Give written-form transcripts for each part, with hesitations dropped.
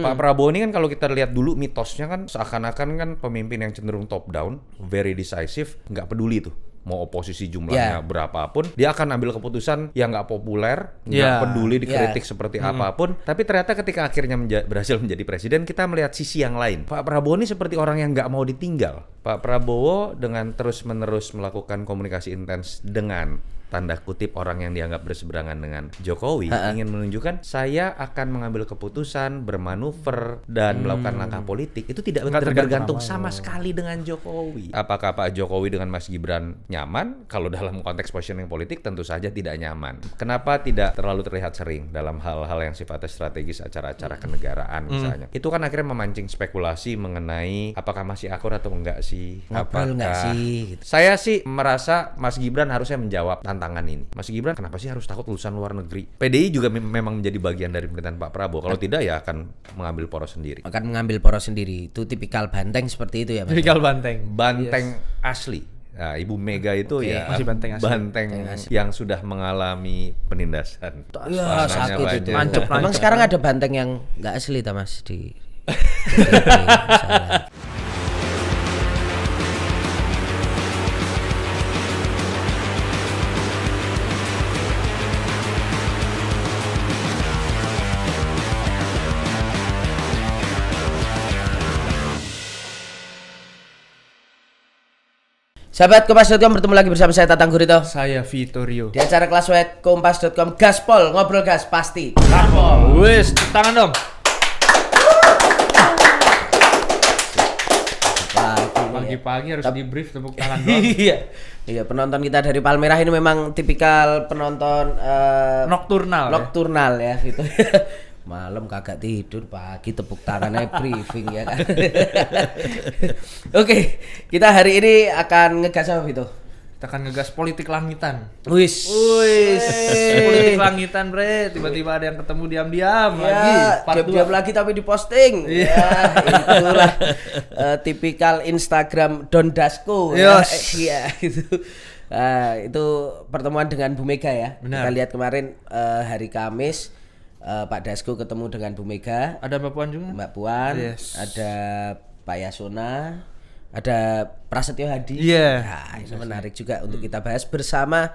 Pak Prabowo ini kan kalau kita lihat dulu mitosnya kan seakan-akan kan pemimpin yang cenderung top down, very decisive, nggak peduli tuh mau oposisi jumlahnya berapapun, dia akan ambil keputusan yang nggak populer, nggak peduli dikritik seperti apapun. Tapi ternyata ketika akhirnya berhasil menjadi presiden, kita melihat sisi yang lain. Pak Prabowo ini seperti orang yang nggak mau ditinggal. Pak Prabowo dengan terus-menerus melakukan komunikasi intens dengan tanda kutip orang yang dianggap berseberangan dengan Jokowi ingin menunjukkan saya akan mengambil keputusan, bermanuver dan melakukan langkah politik itu tidak bergantung sama sekali dengan Jokowi. Apakah Pak Jokowi dengan Mas Gibran nyaman? Kalau dalam konteks positioning politik tentu saja tidak nyaman. Kenapa tidak terlalu terlihat sering dalam hal-hal yang sifatnya strategis, acara-acara kenegaraan misalnya. Itu kan akhirnya memancing spekulasi mengenai apakah masih akur atau enggak sih. Ngobrol enggak sih gitu. Saya sih merasa Mas Gibran harusnya menjawab tantangan ini. Mas Gibran kenapa sih harus takut lulusan luar negeri? PDI juga memang menjadi bagian dari pemerintahan Pak Prabowo. Kalau tidak ya akan mengambil poros sendiri. Akan mengambil poros sendiri. Itu tipikal banteng seperti itu ya, Mas. Tipikal banteng. Banteng asli. Nah, Ibu Mega itu ya masih banteng asli. Banteng yang sudah mengalami penindasan. Ya sakit itu. Memang sekarang ada banteng yang nggak asli ta Mas di Sahabat Kompas.com, bertemu lagi bersama saya Tatang Gurito. Saya Vitorio. Di acara Kelas Wet Kompas.com, Gaspol, ngobrol gas pasti Gaspol. Wes, tepuk tangan dong. Pagi-pagi harus di brief tepuk tangan dong. Iya, penonton kita dari Palmerah ini memang tipikal penonton Nokturnal ya gitu. Malam kagak tidur, pagi tepuk tangannya briefing ya kan. Oke, kita hari ini akan ngegas apa itu? Kita akan ngegas politik langitan. Wis. Politik langitan, bre. Tiba-tiba ada yang ketemu diam-diam lagi. Diam-diam lagi tapi diposting. Ya, itulah tipikal Instagram Don Dasko. Iya, itu. Itu pertemuan dengan Bu Mega ya. Benar. Kita lihat kemarin hari Kamis. Pak Dasko ketemu dengan Bu Mega. Ada Mbak Puan juga? Mbak Puan, ada Pak Yasona, ada Prasetyo Hadi. Nah, itu menarik juga untuk kita bahas bersama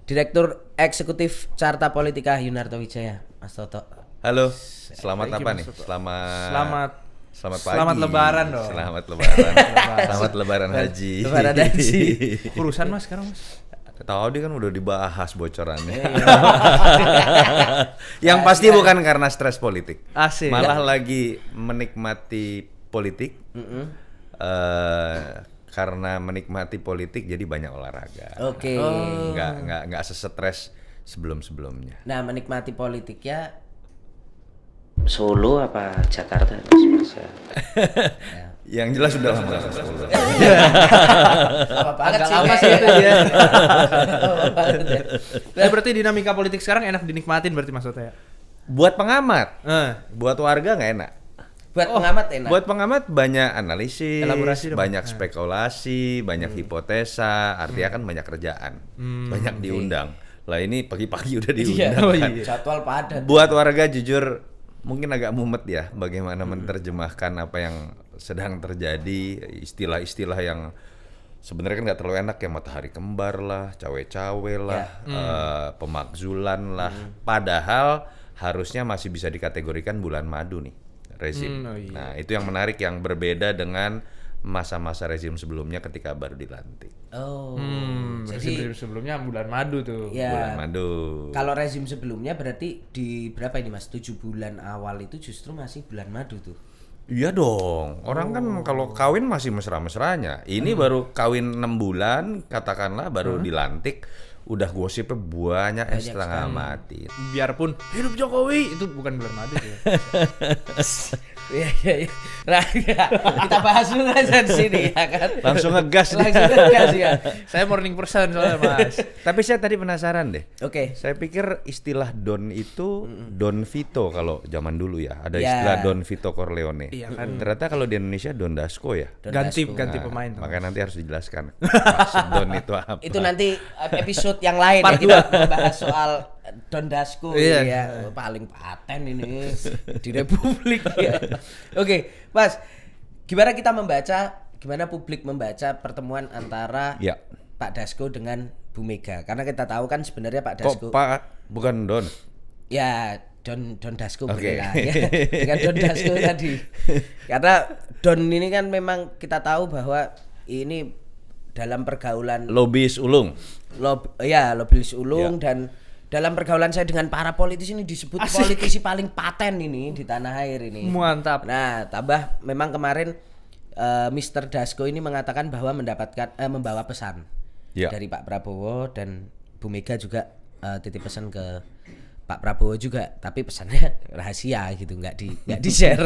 Direktur Eksekutif Carta Politika Yunarto Wijaya, Mas Toto. Halo, selamat apa nih? Selamat pagi. Selamat Lebaran dong. Selamat Lebaran. Selamat Lebaran Haji. Lebaran Haji. Urusan Mas sekarang Mas. Tadi kan udah dibahas bocorannya. Yang pasti bukan karena stres politik. Asik. Malah lagi menikmati politik. Karena menikmati politik jadi banyak olahraga. Oke. Nggak sesetres sebelum-sebelumnya. Nah, menikmati politiknya Solo apa Jakarta Mas? Yang jelas sudah lama ke Solo. Apa banget sih? Apa sih itu ya? Berarti dinamika politik sekarang enak dinikmatin berarti maksudnya. Buat pengamat, buat warga nggak enak. Buat pengamat enak. Buat pengamat banyak analisis, Elaborasi banyak spekulasi, banyak hipotesa, artinya kan banyak kerjaan, banyak diundang. Lah ini pagi-pagi udah diundang kan. Jadwal padat. Buat warga jujur mungkin agak mumet ya bagaimana menerjemahkan apa yang sedang terjadi, istilah-istilah yang sebenarnya kan nggak terlalu enak ya, matahari kembar lah, cawe-cawe lah, pemakzulan lah. Padahal harusnya masih bisa dikategorikan bulan madu nih rezim. Nah itu yang menarik, yang berbeda dengan masa-masa rezim sebelumnya ketika baru dilantik. Jadi sebelumnya bulan madu tuh. Ya, bulan madu. Kalau rezim sebelumnya berarti di berapa ini Mas? 7 bulan awal itu justru masih bulan madu tuh. Iya dong, orang kan kalau kawin masih mesra-mesranya. Ini baru kawin 6 bulan, katakanlah baru dilantik, udah gosipnya banyak setengah mati. Biarpun hidup Jokowi itu bukan bulan madu ya. Iya. Nah, kita bahas dulu aja di sini ya kan. Langsung ngegas ya. Saya morning person soalnya Mas. Tapi saya tadi penasaran deh. Oke. Saya pikir istilah Don itu Don Vito kalau zaman dulu ya. Ada istilah Don Vito Corleone. Iya kan. Ternyata kalau di Indonesia Don Dasko ya. Ganti pemain. Makanya nanti harus dijelaskan maksud Don itu apa. Itu nanti episode yang lain ya, kita membahas soal Don Dasko ya, paling paten ini di Republik ya. Oke, Mas, gimana publik membaca pertemuan antara Pak Dasko dengan Bu Mega? Karena kita tahu kan sebenarnya Pak Dasko bukan Don. Ya, Don Dasko lah ya. Dengan Don Dasko tadi. Karena Don ini kan memang kita tahu bahwa ini dalam pergaulan lobis ulung. Lobis ulung dan dalam pergaulan saya dengan para politisi ini disebut politisi paling paten ini di tanah air ini. Mantap. Nah, tambah memang kemarin Mr. Dasko ini mengatakan bahwa membawa pesan dari Pak Prabowo, dan Bu Mega juga titip pesan ke Pak Prabowo juga, tapi pesannya rahasia gitu, nggak di-share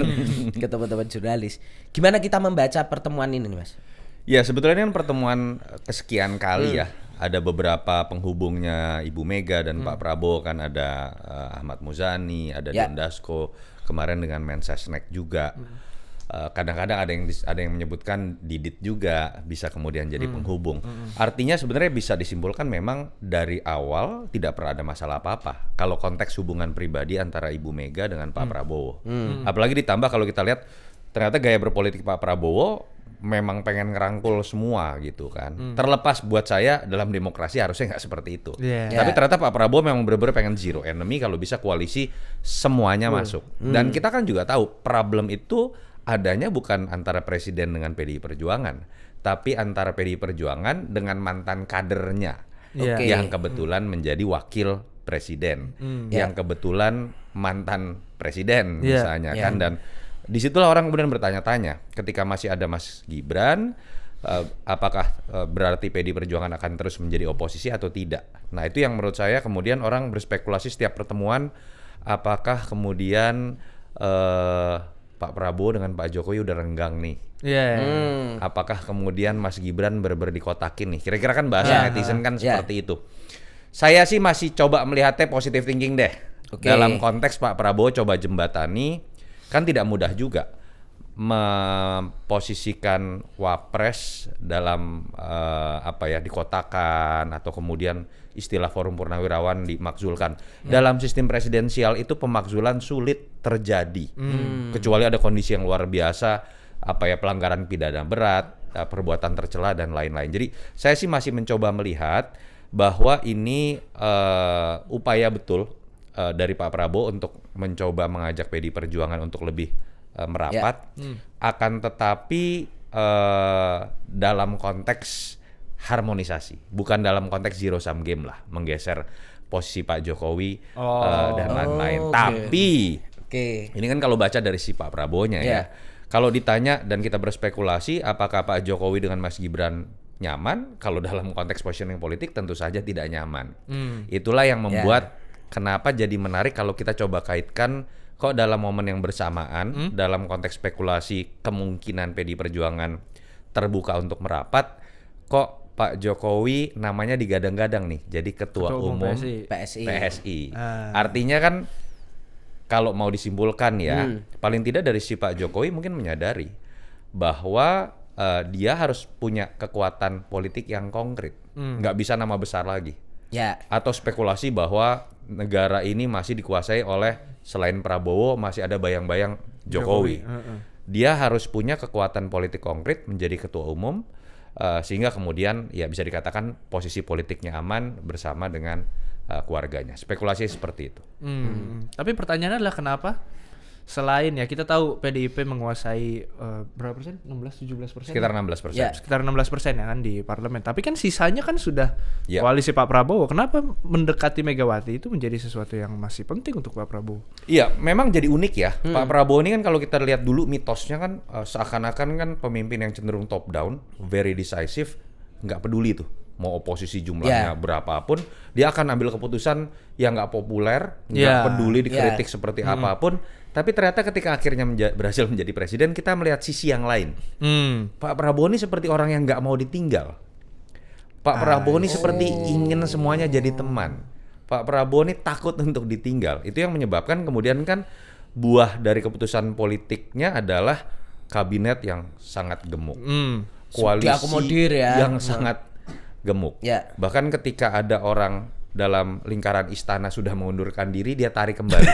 ke teman-teman jurnalis. Gimana kita membaca pertemuan ini nih, Mas? Ya, sebetulnya kan pertemuan kesekian kali ya. Ada beberapa penghubungnya Ibu Mega dan Pak Prabowo, kan ada Ahmad Muzani, ada Don Dasko, kemarin dengan Mensesnek juga. Kadang-kadang ada yang menyebutkan Didit juga bisa kemudian jadi penghubung. Artinya sebenarnya bisa disimpulkan memang dari awal tidak pernah ada masalah apa-apa kalau konteks hubungan pribadi antara Ibu Mega dengan Pak Prabowo. Apalagi ditambah kalau kita lihat ternyata gaya berpolitik Pak Prabowo memang pengen ngerangkul semua gitu kan. Terlepas buat saya dalam demokrasi harusnya nggak seperti itu. Tapi ternyata Pak Prabowo memang benar-benar pengen zero enemy, kalau bisa koalisi semuanya masuk. Dan kita kan juga tahu problem itu adanya bukan antara presiden dengan PDI Perjuangan, tapi antara PDI Perjuangan dengan mantan kadernya yang kebetulan menjadi wakil presiden, yang kebetulan mantan presiden misalnya kan. Dan disitulah orang kemudian bertanya-tanya ketika masih ada Mas Gibran, apakah berarti PDI Perjuangan akan terus menjadi oposisi atau tidak. Nah, itu yang menurut saya kemudian orang berspekulasi setiap pertemuan, apakah kemudian Pak Prabowo dengan Pak Jokowi udah renggang nih. Apakah kemudian Mas Gibran bener-bener dikotakin nih? Kira-kira kan bahasa netizen kan seperti itu. Saya sih masih coba melihatnya positive thinking deh. Dalam konteks Pak Prabowo coba jembatani, kan tidak mudah juga memposisikan wapres dalam dikotakan atau kemudian istilah forum purnawirawan dimakzulkan. Dalam sistem presidensial itu pemakzulan sulit terjadi, kecuali ada kondisi yang luar biasa, pelanggaran pidana berat, perbuatan tercela dan lain-lain. Jadi saya sih masih mencoba melihat bahwa ini upaya betul dari Pak Prabowo untuk mencoba mengajak PDI Perjuangan untuk lebih merapat. Akan tetapi dalam konteks harmonisasi, bukan dalam konteks zero sum game lah, menggeser posisi Pak Jokowi dan lain-lain. Tapi ini kan kalau baca dari si Pak Prabowo-nya ya, kalau ditanya dan kita berspekulasi apakah Pak Jokowi dengan Mas Gibran nyaman, kalau dalam konteks positioning politik tentu saja tidak nyaman. Itulah yang membuat kenapa jadi menarik kalau kita coba kaitkan kok dalam momen yang bersamaan, dalam konteks spekulasi kemungkinan PDI Perjuangan terbuka untuk merapat, kok Pak Jokowi namanya digadang-gadang nih jadi ketua umum PSI. Artinya kan kalau mau disimpulkan ya, paling tidak dari si Pak Jokowi mungkin menyadari bahwa dia harus punya kekuatan politik yang konkret, nggak bisa nama besar lagi. Atau spekulasi bahwa negara ini masih dikuasai oleh selain Prabowo masih ada bayang-bayang Jokowi. Dia harus punya kekuatan politik konkret menjadi ketua umum, sehingga kemudian ya bisa dikatakan posisi politiknya aman bersama dengan keluarganya. Spekulasi seperti itu. Tapi pertanyaannya adalah kenapa selain ya kita tahu PDIP menguasai berapa persen? 16-17%? Sekitar 16%. Sekitar 16% ya kan di parlemen. Tapi kan sisanya kan sudah koalisi Pak Prabowo. Kenapa mendekati Megawati itu menjadi sesuatu yang masih penting untuk Pak Prabowo? Iya, memang jadi unik ya. Pak Prabowo ini kan kalau kita lihat dulu mitosnya kan seakan-akan kan pemimpin yang cenderung top down, very decisive, nggak peduli tuh mau oposisi jumlahnya berapapun, dia akan ambil keputusan yang nggak populer, nggak peduli dikritik seperti apapun. Tapi ternyata ketika akhirnya berhasil menjadi presiden, kita melihat sisi yang lain. Pak Prabowo ini seperti orang yang nggak mau ditinggal. Pak Prabowo ini seperti ingin semuanya jadi teman. Pak Prabowo ini takut untuk ditinggal. Itu yang menyebabkan kemudian kan buah dari keputusan politiknya adalah kabinet yang sangat gemuk. Koalisi yang sangat gemuk. Bahkan ketika ada orang dalam lingkaran istana sudah mengundurkan diri, dia tarik kembali.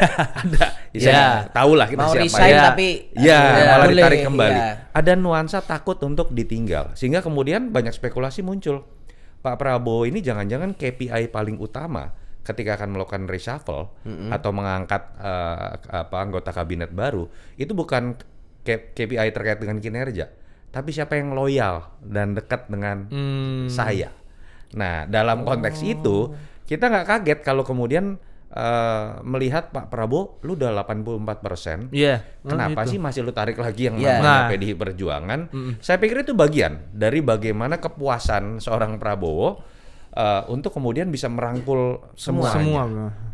Ada, tahu lah kita mau siapa resign ya. tapi Malah boleh, ditarik kembali. ya. Ada nuansa takut untuk ditinggal, sehingga kemudian banyak spekulasi muncul. Pak Prabowo ini jangan-jangan KPI paling utama ketika akan melakukan reshuffle atau mengangkat anggota kabinet baru, itu bukan KPI terkait dengan kinerja, tapi siapa yang loyal dan dekat dengan saya. Nah, dalam konteks itu kita nggak kaget kalau kemudian melihat Pak Prabowo, lu udah 84%, kenapa sih masih lu tarik lagi yang namanya PDI Perjuangan? Saya pikir itu bagian dari bagaimana kepuasan seorang Prabowo untuk kemudian bisa merangkul semua.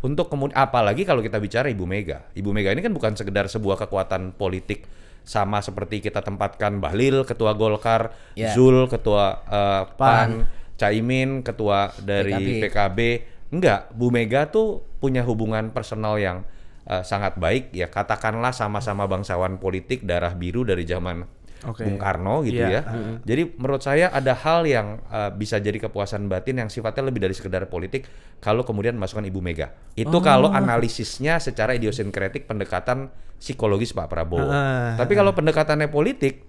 Untuk kemudian, apalagi kalau kita bicara Ibu Mega. Ibu Mega ini kan bukan sekedar sebuah kekuatan politik sama seperti kita tempatkan Bahlil, ketua Golkar, Zul, ketua PAN, Caimin, ketua dari PKB. Enggak, Bu Mega tuh punya hubungan personal yang sangat baik, ya katakanlah sama-sama bangsawan politik darah biru dari zaman Bung Karno gitu ya. Jadi menurut saya ada hal yang bisa jadi kepuasan batin yang sifatnya lebih dari sekedar politik kalau kemudian masukkan Ibu Mega. Itu kalau analisisnya secara idiosinkratik pendekatan psikologis Pak Prabowo. Tapi kalau pendekatannya politik,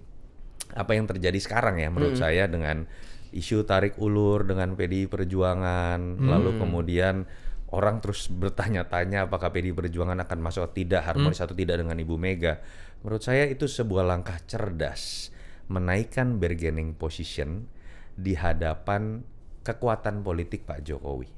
apa yang terjadi sekarang ya menurut saya dengan isu tarik ulur dengan PDI Perjuangan, lalu kemudian orang terus bertanya-tanya apakah PDI Perjuangan akan masuk atau tidak, harmonis atau tidak dengan Ibu Mega. Menurut saya itu sebuah langkah cerdas menaikkan bargaining position di hadapan kekuatan politik Pak Jokowi.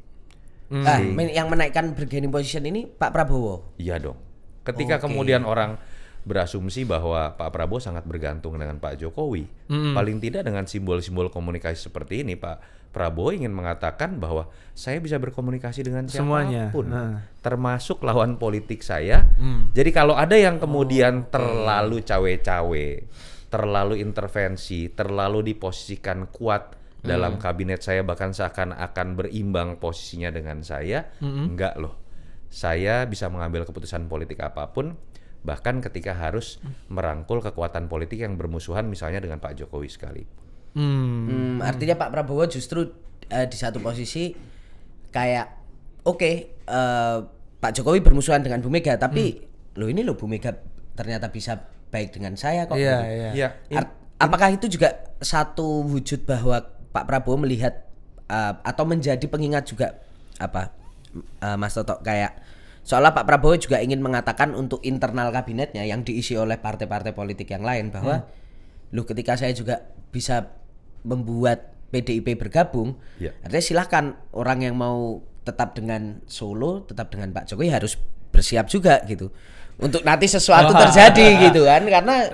Yang menaikkan bargaining position ini Pak Prabowo? Iya dong. Ketika kemudian orang berasumsi bahwa Pak Prabowo sangat bergantung dengan Pak Jokowi, paling tidak dengan simbol-simbol komunikasi seperti ini, Pak Prabowo ingin mengatakan bahwa saya bisa berkomunikasi dengan siapapun, termasuk lawan politik saya. Jadi kalau ada yang kemudian terlalu cawe-cawe, terlalu intervensi, terlalu diposisikan kuat dalam kabinet saya, bahkan seakan-akan berimbang posisinya dengan saya, enggak loh. Saya bisa mengambil keputusan politik apapun, bahkan ketika harus merangkul kekuatan politik yang bermusuhan misalnya dengan Pak Jokowi sekali. Artinya Pak Prabowo justru di satu posisi kayak Pak Jokowi bermusuhan dengan Bu Mega, tapi Bu Mega ternyata bisa baik dengan saya kok. Apakah itu juga satu wujud bahwa Pak Prabowo melihat atau menjadi pengingat juga Mas Toto, kayak seolah Pak Prabowo juga ingin mengatakan untuk internal kabinetnya yang diisi oleh partai-partai politik yang lain bahwa ketika saya juga bisa membuat PDIP bergabung, artinya silahkan orang yang mau tetap dengan Solo, tetap dengan Pak Jokowi harus bersiap juga gitu untuk nanti sesuatu terjadi gitu kan, karena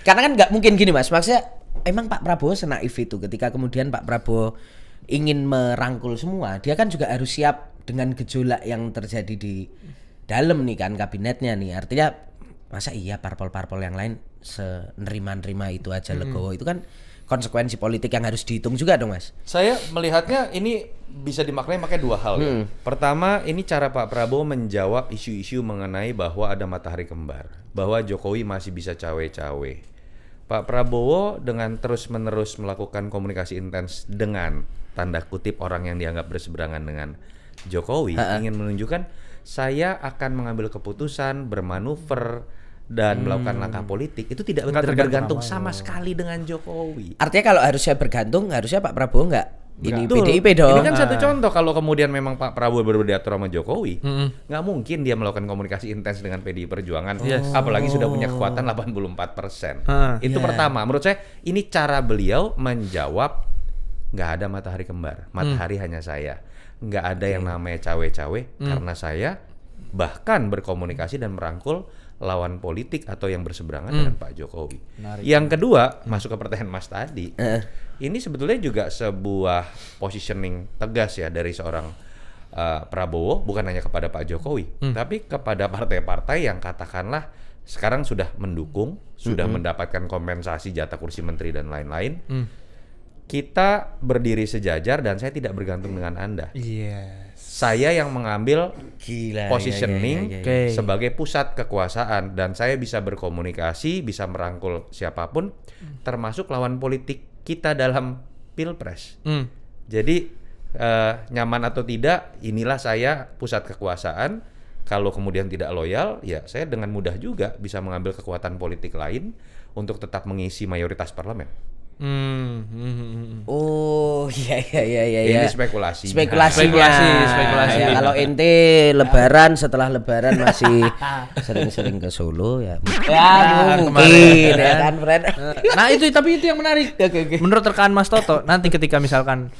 kan nggak mungkin gini Mas, maksudnya emang Pak Prabowo senaif itu ketika kemudian Pak Prabowo ingin merangkul semua, dia kan juga harus siap dengan gejolak yang terjadi di dalam nih kan kabinetnya nih. Artinya masa iya parpol-parpol yang lain senerima-nerima itu aja legowo, itu kan konsekuensi politik yang harus dihitung juga dong Mas. Saya melihatnya ini bisa dimaknai pakai dua hal ya. Pertama, ini cara Pak Prabowo menjawab isu-isu mengenai bahwa ada matahari kembar, bahwa Jokowi masih bisa cawe-cawe. Pak Prabowo dengan terus-menerus melakukan komunikasi intens dengan tanda kutip orang yang dianggap berseberangan dengan Jokowi, ingin menunjukkan saya akan mengambil keputusan, bermanuver dan melakukan langkah politik itu tidak bergantung sama sekali dengan Jokowi. Artinya kalau harusnya bergantung, harusnya Pak Prabowo nggak ini PDIP dong. Ini kan satu contoh kalau kemudian memang Pak Prabowo berdiatur sama Jokowi, nggak mungkin dia melakukan komunikasi intens dengan PDI Perjuangan, apalagi sudah punya kekuatan 84%. Itu pertama, menurut saya ini cara beliau menjawab nggak ada matahari kembar, matahari hanya saya. Nggak ada yang namanya cawe-cawe karena saya bahkan berkomunikasi dan merangkul lawan politik atau yang berseberangan dengan Pak Jokowi. Yang kedua, masuk ke pertanyaan Mas tadi, ini sebetulnya juga sebuah positioning tegas ya dari seorang Prabowo, bukan hanya kepada Pak Jokowi, tapi kepada partai-partai yang katakanlah sekarang sudah mendukung, sudah mendapatkan kompensasi jatah kursi menteri dan lain-lain. Kita berdiri sejajar dan saya tidak bergantung dengan Anda. Saya yang mengambil positioning sebagai pusat kekuasaan dan saya bisa berkomunikasi, bisa merangkul siapapun, termasuk lawan politik kita dalam Pilpres. Jadi nyaman atau tidak, inilah saya pusat kekuasaan. Kalau kemudian tidak loyal, ya saya dengan mudah juga bisa mengambil kekuatan politik lain untuk tetap mengisi mayoritas parlemen. Oh iya. Ini spekulasi. Spekulasi. Ya, kalau ente lebaran setelah lebaran masih sering-sering ke Solo ya. Ya mungkin ya kan, Fred. Nah itu yang menarik. Menurut rekan Mas Toto, nanti ketika misalkan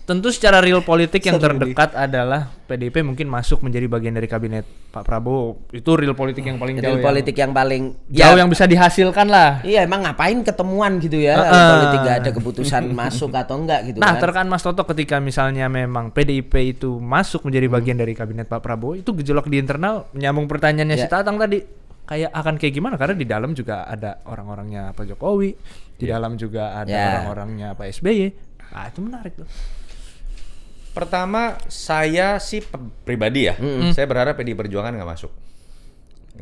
tentu secara real politik yang terdekat adalah PDIP mungkin masuk menjadi bagian dari kabinet Pak Prabowo. Itu real politik yang paling jauh. Real politik yang paling jauh yang bisa dihasilkan lah. Iya, emang ngapain ketemuan gitu ya? Politik gak ada keputusan masuk atau enggak gitu nah, kan. terkan Mas Toto ketika misalnya memang PDIP itu masuk menjadi bagian dari kabinet Pak Prabowo, itu gejolak di internal, menyambung pertanyaannya si Tatang tadi. Kayak akan kayak gimana? Karena di dalam juga ada orang-orangnya Pak Jokowi, di dalam juga ada orang-orangnya Pak SBY. Nah, itu menarik tuh. Pertama, saya sih pribadi ya, saya berharap PDI Perjuangan nggak masuk.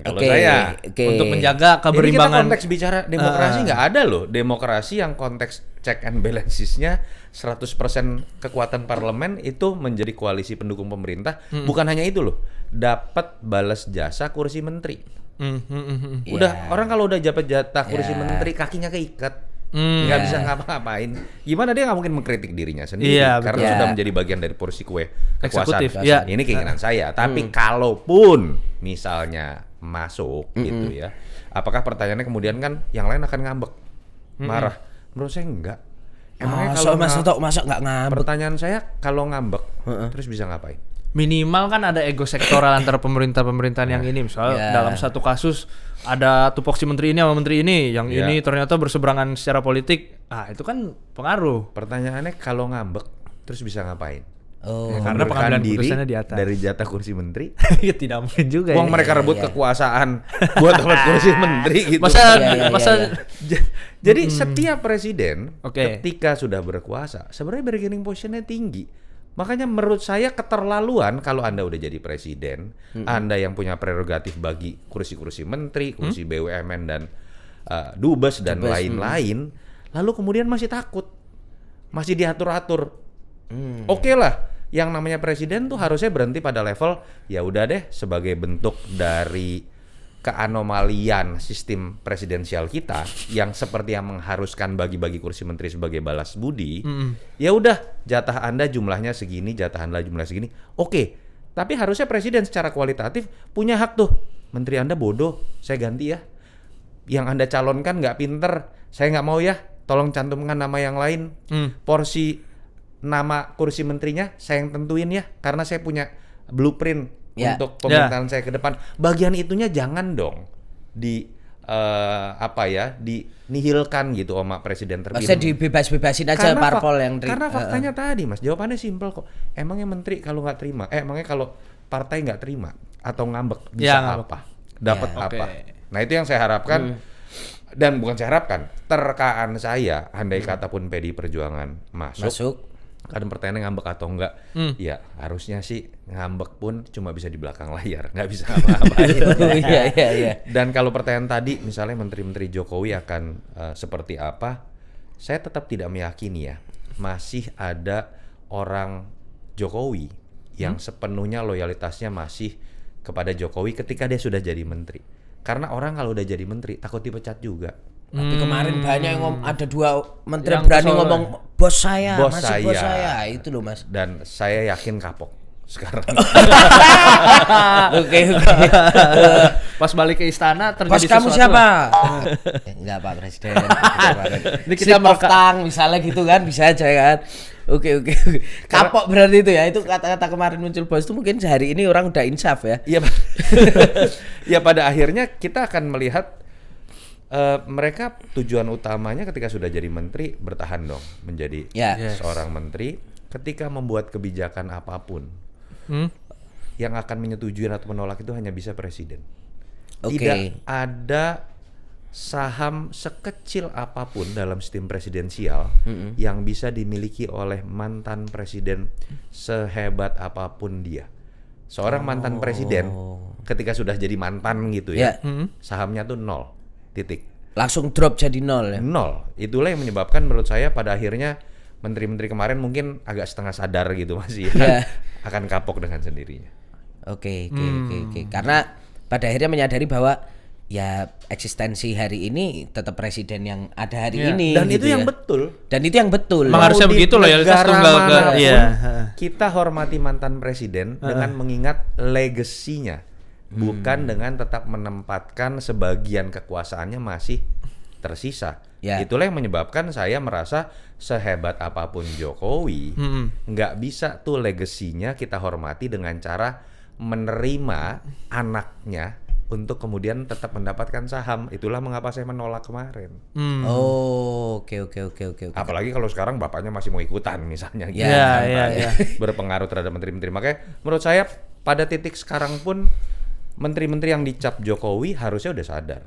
Kalau saya, untuk menjaga keberimbangan. Ini kita konteks bicara demokrasi nggak ada loh. Demokrasi yang konteks check and balancesnya 100% kekuatan parlemen itu menjadi koalisi pendukung pemerintah. Bukan hanya itu loh, dapat balas jasa kursi menteri. Udah orang kalau udah dapat jatah kursi menteri kakinya keikat. Nggak bisa ngapa-ngapain. Gimana dia nggak mungkin mengkritik dirinya sendiri karena sudah menjadi bagian dari porsi kue kekuasaan. Ini keinginan saya. Tapi kalaupun misalnya masuk gitu ya, apakah pertanyaannya kemudian kan yang lain akan ngambek, marah? Menurut saya enggak. Emangnya kalau masa nggak ngambek? Pertanyaan saya kalau ngambek terus bisa ngapain? Minimal kan ada ego sektoral antara pemerintah-pemerintahan yang ini. Misalnya dalam satu kasus ada tupoksi menteri ini sama menteri ini, yang ini ternyata berseberangan secara politik. Itu kan pengaruh. Pertanyaannya kalau ngambek terus bisa ngapain? Karena pengambilan keputusannya di atas. Dari jatah kursi menteri. Ya tidak mungkin juga. Uang mereka rebut kekuasaan buat dapat kursi menteri gitu. Jadi setiap presiden ketika sudah berkuasa sebenarnya bargaining positionnya tinggi. Makanya menurut saya keterlaluan kalau Anda udah jadi presiden, Anda yang punya prerogatif bagi kursi-kursi menteri, kursi BUMN dan dubes dan lain-lain, lalu kemudian masih takut, masih diatur-atur. Oke lah, yang namanya presiden tuh harusnya berhenti pada level ya udah deh sebagai bentuk dari keanomalian sistem presidensial kita yang seperti yang mengharuskan bagi-bagi kursi menteri sebagai balas budi. Ya udah, jatah Anda jumlahnya segini, jatah Anda jumlah segini. Oke. Tapi harusnya presiden secara kualitatif punya hak tuh. Menteri Anda bodoh, saya ganti ya. Yang Anda calonkan nggak pinter, saya nggak mau ya. Tolong cantumkan nama yang lain. Porsi nama kursi menterinya saya yang tentuin ya, karena saya punya blueprint untuk pemerintahan saya ke depan. Bagian itunya jangan dong dinihilkan gitu sama presiden terpilih. Maksudnya dibebas-bebasin aja parpol yang karena faktanya tadi Mas, jawabannya simpel kok. Emangnya menteri kalau nggak terima, emangnya kalau partai nggak terima atau ngambek bisa apa? Dapat apa? Nah itu yang saya harapkan. Dan bukan saya harapkan, terkaan saya, andai kata pun PDI Perjuangan masuk. Kadang pertanyaannya ngambek atau enggak, ya harusnya sih ngambek pun cuma bisa di belakang layar, nggak bisa apa-apa. Dan kalau pertanyaan tadi, misalnya menteri-menteri Jokowi akan seperti apa, saya tetap tidak meyakini ya, masih ada orang Jokowi yang sepenuhnya loyalitasnya masih kepada Jokowi ketika dia sudah jadi menteri. Karena orang kalau udah jadi menteri takut dipecat juga. Tapi kemarin banyak yang ada 2 menteri yang berani ngomong bos saya, bos saya itu loh Mas. Dan saya yakin kapok sekarang. Oke. Pas balik ke istana terjadi bos kamu siapa? Enggak Pak Presiden. Ini kita bertang misalnya gitu kan, bisa aja kan. Oke. Kapok berarti itu ya. Itu kata-kata kemarin muncul bos itu mungkin sehari ini orang udah insaf ya. Iya. Ya pada akhirnya kita akan melihat mereka tujuan utamanya ketika sudah jadi menteri bertahan dong menjadi seorang menteri. Ketika membuat kebijakan apapun yang akan menyetujui atau menolak itu hanya bisa presiden. Tidak ada saham sekecil apapun dalam sistem presidensial yang bisa dimiliki oleh mantan presiden sehebat apapun dia. Seorang mantan presiden ketika sudah jadi mantan gitu ya, sahamnya tuh 0. Titik. Langsung drop jadi 0 ya? 0. Itulah yang menyebabkan menurut saya pada akhirnya menteri-menteri kemarin mungkin agak setengah sadar gitu masih akan kapok dengan sendirinya. Oke. Karena pada akhirnya menyadari bahwa ya eksistensi hari ini tetap presiden yang ada hari ini. Dan gitu itu yang ya. betul. Dan itu yang betul. Emang harusnya begitu loyalitas tunggal ke. Iya. Kita hormati mantan presiden dengan mengingat legasinya, bukan dengan tetap menempatkan sebagian kekuasaannya masih tersisa. Itulah yang menyebabkan saya merasa sehebat apapun Jokowi, nggak bisa tuh legasinya kita hormati dengan cara menerima anaknya untuk kemudian tetap mendapatkan saham. Itulah mengapa saya menolak kemarin. Oke. Apalagi kalau sekarang bapaknya masih mau ikutan misalnya, berpengaruh terhadap menteri-menteri. Makanya menurut saya pada titik sekarang pun menteri-menteri yang dicap Jokowi harusnya udah sadar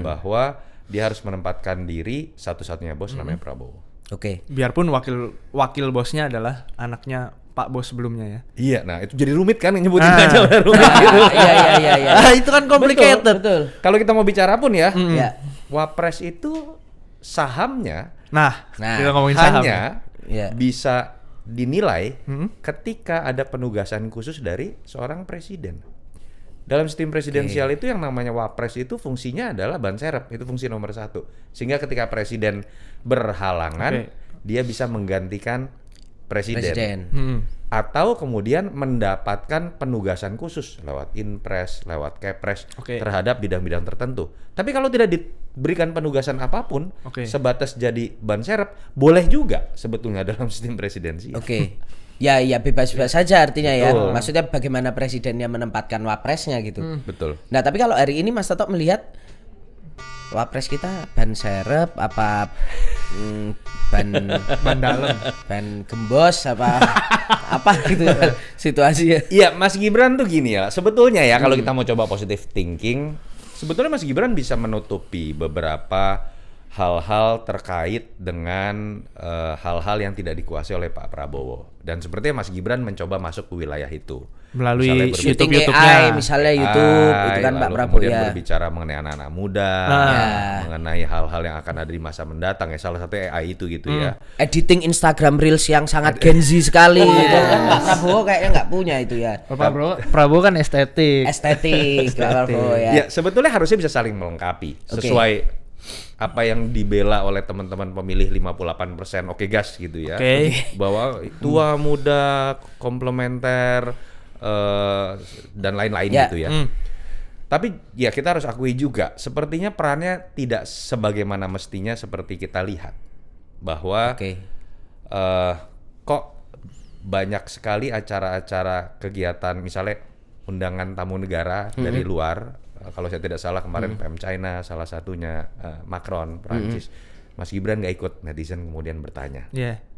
bahwa dia harus menempatkan diri, satu-satunya bos namanya Prabowo. Oke. Biarpun wakil bosnya adalah anaknya Pak Bos sebelumnya ya. Iya, nah itu jadi rumit kan nyebutin aja lah rumit gitu. Iya. Itu kan complicated. Betul. Kalau kita mau bicara pun ya, Wapres itu sahamnya kita ngomongin saham. hanya bisa dinilai ketika ada penugasan khusus dari seorang presiden. Dalam sistem presidensial itu yang namanya Wapres itu fungsinya adalah ban serep, itu fungsi nomor 1. Sehingga ketika presiden berhalangan, dia bisa menggantikan presiden. Atau kemudian mendapatkan penugasan khusus lewat Inpres, lewat Kepres terhadap bidang-bidang tertentu. Tapi kalau tidak diberikan penugasan apapun, sebatas jadi ban serep, boleh juga sebetulnya dalam sistem presidensial. Ya bebas-bebas saja artinya ya. Maksudnya bagaimana presidennya menempatkan wapresnya gitu. Betul. Nah, tapi kalau hari ini Mas Toto melihat wapres kita ban serep apa ban dalam, ban gembos apa gitu situasinya. Iya, Mas Gibran tuh gini ya. Sebetulnya ya kalau kita mau coba positive thinking, sebetulnya Mas Gibran bisa menutupi beberapa hal-hal terkait dengan hal-hal yang tidak dikuasai oleh Pak Prabowo. Dan sepertinya Mas Gibran mencoba masuk ke wilayah itu melalui YouTube-nya, misalnya YouTube itu kan Pak Prabowo kemudian berbicara mengenai anak-anak muda, mengenai hal-hal yang akan ada di masa mendatang ya, salah satu AI itu gitu ya. Editing Instagram Reels yang sangat Gen Z sekali gitu kan. Pak Prabowo kayaknya nggak punya itu ya. Pak Prabowo kan estetik Pak Prabowo ya. Ya, sebetulnya harusnya bisa saling melengkapi sesuai apa yang dibela oleh teman-teman pemilih 58% oke gas gitu ya. Bahwa tua muda komplementer dan lain-lain gitu ya. Tapi ya kita harus akui juga sepertinya perannya tidak sebagaimana mestinya seperti kita lihat. Bahwa kok banyak sekali acara-acara kegiatan misalnya undangan tamu negara dari luar. Kalau saya tidak salah kemarin PM China salah satunya Macron Prancis, Mas Gibran nggak ikut, netizen kemudian bertanya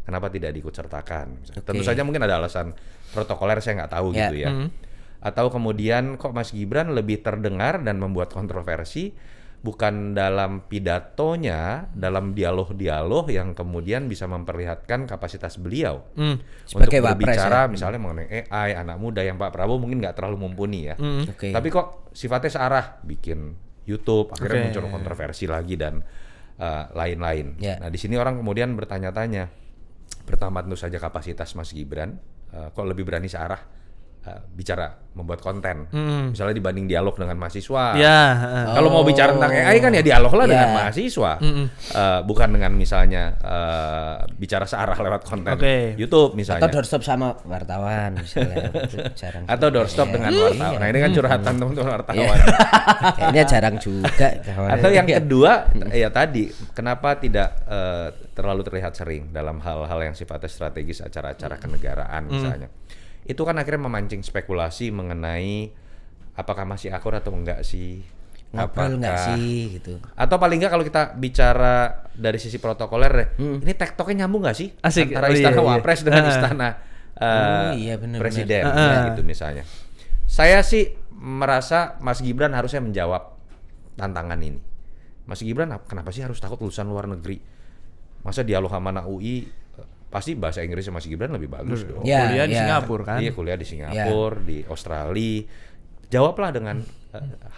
kenapa tidak diikut sertakan. Tentu saja mungkin ada alasan protokoler, saya nggak tahu gitu ya. Atau kemudian kok Mas Gibran lebih terdengar dan membuat kontroversi bukan dalam pidatonya, dalam dialog-dialog yang kemudian bisa memperlihatkan kapasitas beliau untuk berbicara misalnya mengenai AI, anak muda yang Pak Prabowo mungkin nggak terlalu mumpuni ya. Tapi kok sifatnya searah, bikin YouTube, akhirnya muncul kontroversi lagi dan lain-lain. Nah di sini orang kemudian bertanya-tanya, pertama tentu saja kapasitas Mas Gibran, kok lebih berani searah bicara membuat konten, misalnya dibanding dialog dengan mahasiswa. Kalau mau bicara tentang AI kan ya dialoglah dengan mahasiswa, bukan dengan misalnya bicara searah lewat konten YouTube misalnya. Atau doorstop sama wartawan misalnya. Atau doorstop dengan wartawan. Nah ini kan curhatan teman-teman wartawan. Kayaknya jarang juga. Atau yang kedua ya tadi, kenapa tidak terlalu terlihat sering dalam hal-hal yang sifatnya strategis, acara-acara kenegaraan misalnya. Itu kan akhirnya memancing spekulasi mengenai apakah masih akur atau enggak sih, ngobrol enggak sih gitu. Atau paling enggak kalau kita bicara dari sisi protokoler ini tektoknya nyambung enggak sih antara istana Wapres dengan istana presiden gitu misalnya. Saya sih merasa Mas Gibran harusnya menjawab tantangan ini. Mas Gibran kenapa sih harus takut lulusan luar negeri? Masa dialog sama anak UI pasti bahasa Inggrisnya Mas Gibran lebih bagus dong. Kuliah di Singapura kan? Iya, kuliah di Singapura, di Australia. Jawablah dengan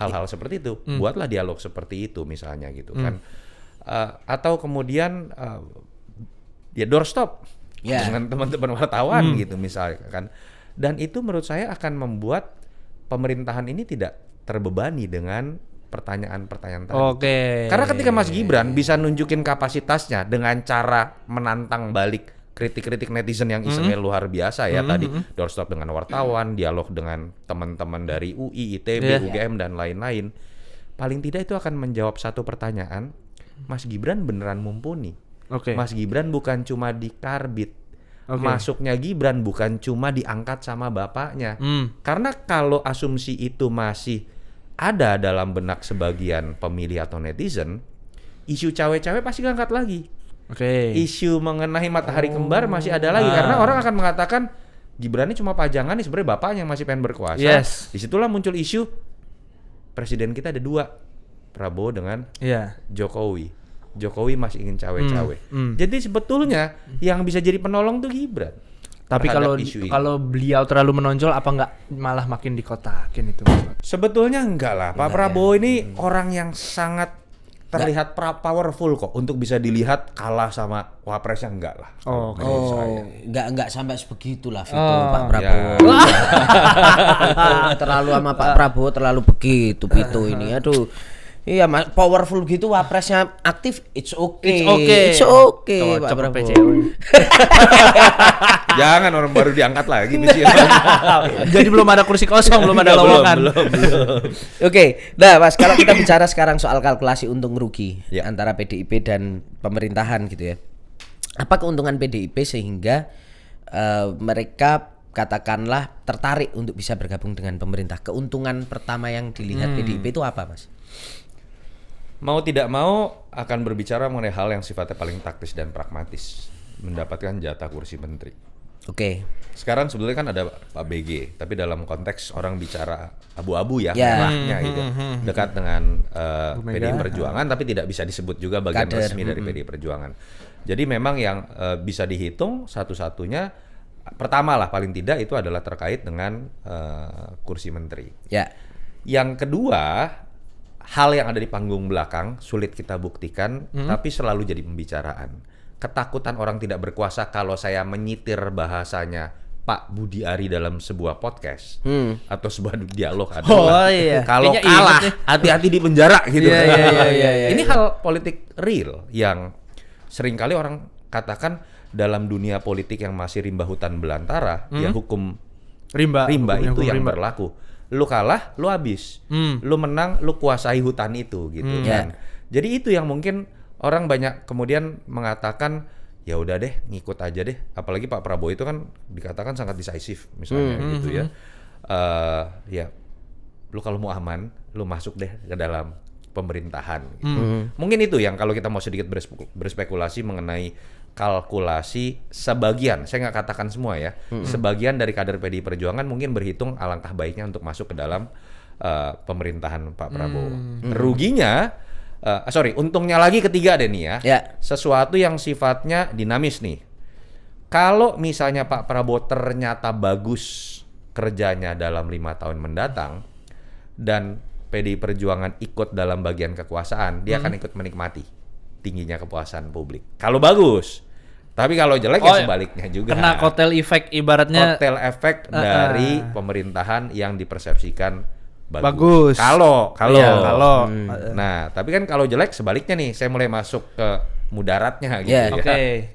hal-hal seperti itu. Buatlah dialog seperti itu misalnya gitu kan. Atau kemudian ya doorstop dengan teman-teman wartawan gitu misalnya kan. Dan itu menurut saya akan membuat pemerintahan ini tidak terbebani dengan pertanyaan-pertanyaan tadi. Karena ketika Mas Gibran bisa nunjukin kapasitasnya dengan cara menantang balik kritik-kritik netizen yang isengnya luar biasa ya, tadi doorstop dengan wartawan, dialog dengan teman-teman dari UI, ITB, UGM dan lain-lain. Paling tidak itu akan menjawab satu pertanyaan, Mas Gibran beneran mumpuni. Mas Gibran bukan cuma dikarbit. Masuknya Gibran bukan cuma diangkat sama bapaknya. Karena kalau asumsi itu masih ada dalam benak sebagian pemilih atau netizen, isu cawe-cawe pasti ngangkat lagi. Isu mengenai matahari kembar masih ada lagi karena orang akan mengatakan Gibran ini cuma pajangan nih, sebenarnya bapaknya yang masih pengen berkuasa. Disitulah muncul isu presiden kita ada dua, Prabowo dengan Jokowi. Jokowi masih ingin cawe-cawe. Jadi sebetulnya yang bisa jadi penolong tuh Gibran. Tapi kalau beliau terlalu menonjol, apa nggak malah makin dikotakin itu? Sebetulnya enggak lah. Pak Prabowo ini orang yang sangat terlihat powerful kok untuk bisa dilihat kalah sama wapresnya, enggak lah. Enggak sampai sebegitulah Pak Prabowo. Terlalu sama Pak Prabowo terlalu begitu Vito ini. Aduh. Iya, powerful gitu wapresnya aktif, it's okay. Pak Prabowo. Jangan orang baru diangkat lagi Jadi belum ada kursi kosong, belum ada lowongan. Oke, nah Mas, kalau kita bicara sekarang soal kalkulasi untung rugi antara PDIP dan pemerintahan gitu ya. Apa keuntungan PDIP sehingga mereka katakanlah tertarik untuk bisa bergabung dengan pemerintah? Keuntungan pertama yang dilihat PDIP itu apa, Mas? Mau tidak mau akan berbicara mengenai hal yang sifatnya paling taktis dan pragmatis, mendapatkan jatah kursi menteri. Sekarang sebetulnya kan ada Pak BG, tapi dalam konteks orang bicara abu-abu ya, merahnya gitu, dekat dengan PDI Perjuangan, tapi tidak bisa disebut juga bagian resmi dari PDI Perjuangan. Jadi memang yang bisa dihitung satu-satunya, pertama lah paling tidak itu adalah terkait dengan kursi menteri. Yang kedua, hal yang ada di panggung belakang sulit kita buktikan, tapi selalu jadi pembicaraan. Ketakutan orang tidak berkuasa kalau saya menyitir bahasanya Pak Budi Ari dalam sebuah podcast atau sebuah dialog adalah kalau kalah hati-hati di penjara gitu. Ini hal politik real yang seringkali orang katakan dalam dunia politik yang masih rimba hutan belantara, ya hukum rimba itu yang berlaku. Lu kalah, lu habis. Lu menang, lu kuasai hutan itu gitu kan. Jadi itu yang mungkin orang banyak kemudian mengatakan ya udah deh, ngikut aja deh. Apalagi Pak Prabowo itu kan dikatakan sangat decisive misalnya gitu ya. Ya lu kalau mau aman, lu masuk deh ke dalam pemerintahan gitu. Mungkin itu yang kalau kita mau sedikit berspekulasi mengenai kalkulasi sebagian, saya nggak katakan semua ya, sebagian dari kader PDI Perjuangan mungkin berhitung alangkah baiknya untuk masuk ke dalam pemerintahan Pak Prabowo. Ruginya, untungnya lagi ketiga deh nih ya, sesuatu yang sifatnya dinamis nih. Kalau misalnya Pak Prabowo ternyata bagus kerjanya dalam 5 tahun mendatang dan PDI Perjuangan ikut dalam bagian kekuasaan, dia akan ikut menikmati tingginya kepuasan publik. Kalau bagus. Tapi kalau jelek ya sebaliknya juga. Kena kotel efek ibaratnya. Kotel efek dari pemerintahan yang dipersepsikan bagus. Kalau. Nah, tapi kan kalau jelek sebaliknya nih. Saya mulai masuk ke mudaratnya gitu ya.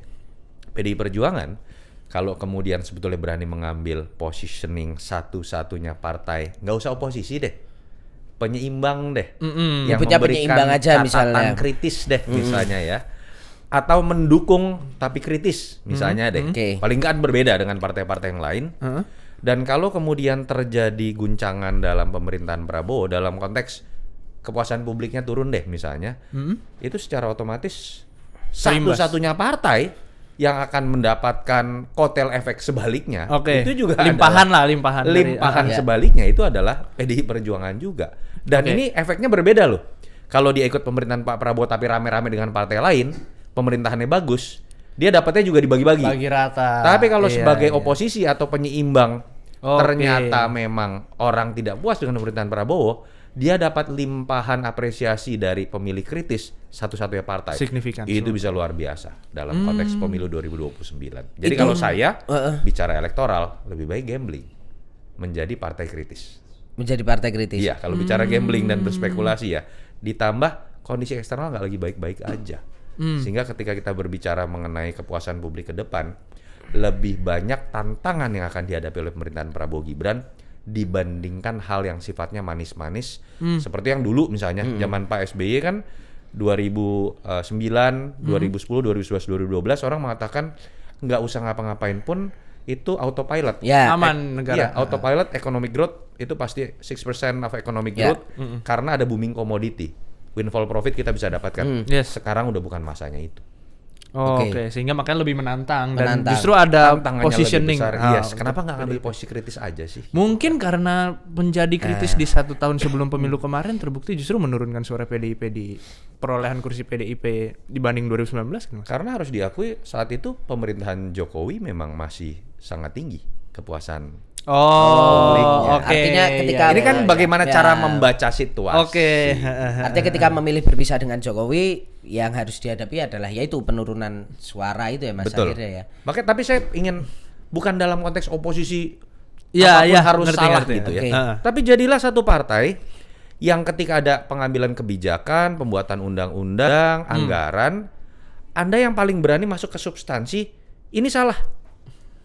PDI Perjuangan kalau kemudian sebetulnya berani mengambil positioning satu-satunya partai, nggak usah oposisi deh. Penyeimbang deh. Yang punya memberikan penyeimbang aja misalnya. kritis deh misalnya ya. Atau mendukung tapi kritis misalnya deh. Paling nggak berbeda dengan partai-partai yang lain. Dan kalau kemudian terjadi guncangan dalam pemerintahan Prabowo dalam konteks kepuasan publiknya turun deh misalnya, itu secara otomatis satu-satunya partai yang akan mendapatkan kotel efek sebaliknya. Itu juga limpahan sebaliknya itu adalah PDI Perjuangan juga. Dan ini efeknya berbeda loh. Kalau dia ikut pemerintahan Pak Prabowo tapi rame-rame dengan partai lain, pemerintahannya bagus, dia dapatnya juga dibagi-bagi. Bagi rata. Tapi kalau sebagai oposisi atau penyeimbang ternyata memang orang tidak puas dengan pemerintahan Prabowo, dia dapat limpahan apresiasi dari pemilih kritis satu-satunya partai. Signifikan. Itu bisa luar biasa dalam konteks pemilu 2029. Jadi kalau saya bicara elektoral, lebih baik gambling menjadi partai kritis. Menjadi partai kritis. Iya, kalau bicara gambling dan berspekulasi ya, ditambah kondisi eksternal nggak lagi baik-baik aja. Sehingga ketika kita berbicara mengenai kepuasan publik ke depan, lebih banyak tantangan yang akan dihadapi oleh pemerintahan Prabowo Gibran dibandingkan hal yang sifatnya manis-manis seperti yang dulu misalnya zaman Pak SBY kan 2009, 2010, 2011, 2012 orang mengatakan nggak usah ngapa-ngapain pun itu autopilot. Aman negara. Autopilot economic growth itu pasti 6% of economic growth karena ada booming commodity. Windfall profit kita bisa dapatkan. Sekarang udah bukan masanya itu. Oke. Sehingga makanya lebih menantang. Dan justru ada positioning. Kenapa nggak ngambil posisi kritis aja sih? Mungkin karena menjadi kritis di 1 tahun sebelum pemilu kemarin terbukti justru menurunkan suara PDIP di perolehan kursi PDIP dibanding 2019 kan, Mas? Karena harus diakui saat itu pemerintahan Jokowi memang masih sangat tinggi kepuasan. Artinya ketika ini kan bagaimana cara membaca situasi. Artinya ketika memilih berpisah dengan Jokowi, yang harus dihadapi adalah yaitu penurunan suara itu ya Mas. Betul. Akhirnya ya. Makanya tapi saya ingin bukan dalam konteks oposisi harus salah gitu ya. Tapi jadilah satu partai yang ketika ada pengambilan kebijakan, pembuatan undang-undang, anggaran, Anda yang paling berani masuk ke substansi, ini salah.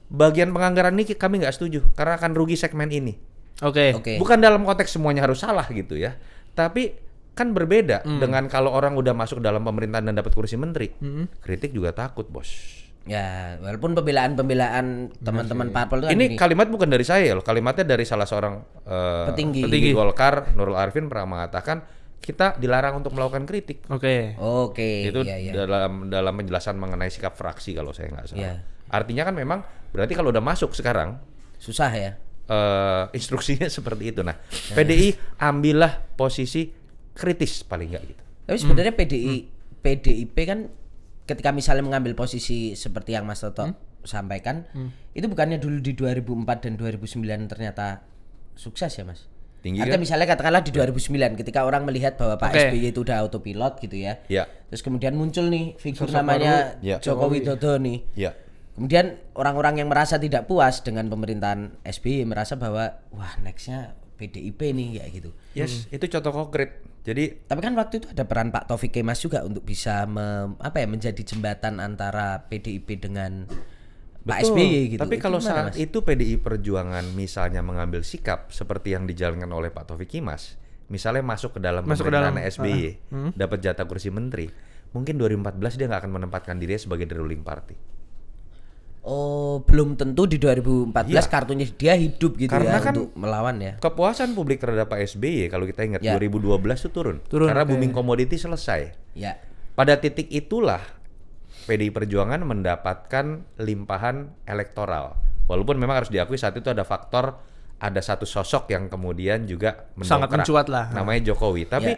Bagian penganggaran ini kami nggak setuju karena akan rugi segmen ini. Oke. Bukan dalam konteks semuanya harus salah gitu ya. Tapi kan berbeda dengan kalau orang udah masuk dalam pemerintahan dan dapat kursi menteri. Kritik juga takut, Bos. Ya, walaupun pembelaan teman-teman parpol itu ini kalimat bukan dari saya loh. Kalimatnya dari salah seorang petinggi Golkar, Nurul Arifin pernah mengatakan kita dilarang untuk melakukan kritik. Itu dalam penjelasan mengenai sikap fraksi kalau saya nggak salah. Artinya kan memang berarti kalau udah masuk sekarang susah ya. Instruksinya seperti itu. Nah, PDI ambillah posisi kritis paling nggak gitu. Tapi sebenarnya PDIP kan ketika misalnya mengambil posisi seperti yang Mas Toto sampaikan, itu bukannya dulu di 2004 dan 2009 ternyata sukses ya Mas? Tinggi Artinya kan? misalnya katakanlah di 2009 ketika orang melihat bahwa Pak SBY itu udah autopilot gitu ya. Terus kemudian muncul nih figur namanya Joko Widodo nih. Kemudian orang-orang yang merasa tidak puas dengan pemerintahan SBY merasa bahwa wah nextnya PDIP nih kayak gitu. Itu contoh konkret. Jadi tapi kan waktu itu ada peran Pak Taufik Kemas juga untuk bisa menjadi jembatan antara PDIP dengan Pak SBY gitu. Tapi kalau saat itu PDI Perjuangan misalnya mengambil sikap seperti yang dijalankan oleh Pak Taufik Kemas, misalnya masuk ke dalam pemerintahan SBY, dapat jatah kursi menteri, mungkin 2014 dia nggak akan menempatkan dirinya sebagai the ruling party. Belum tentu di 2014 kartunya dia hidup gitu. Karena ya kan untuk melawan ya. Kepuasan publik terhadap Pak SBY kalau kita ingat 2012 itu turun karena booming komoditi selesai. Pada titik itulah PDI Perjuangan mendapatkan limpahan elektoral. Walaupun memang harus diakui saat itu ada faktor, ada satu sosok yang kemudian juga sangat mencuat lah. Namanya Jokowi. Tapi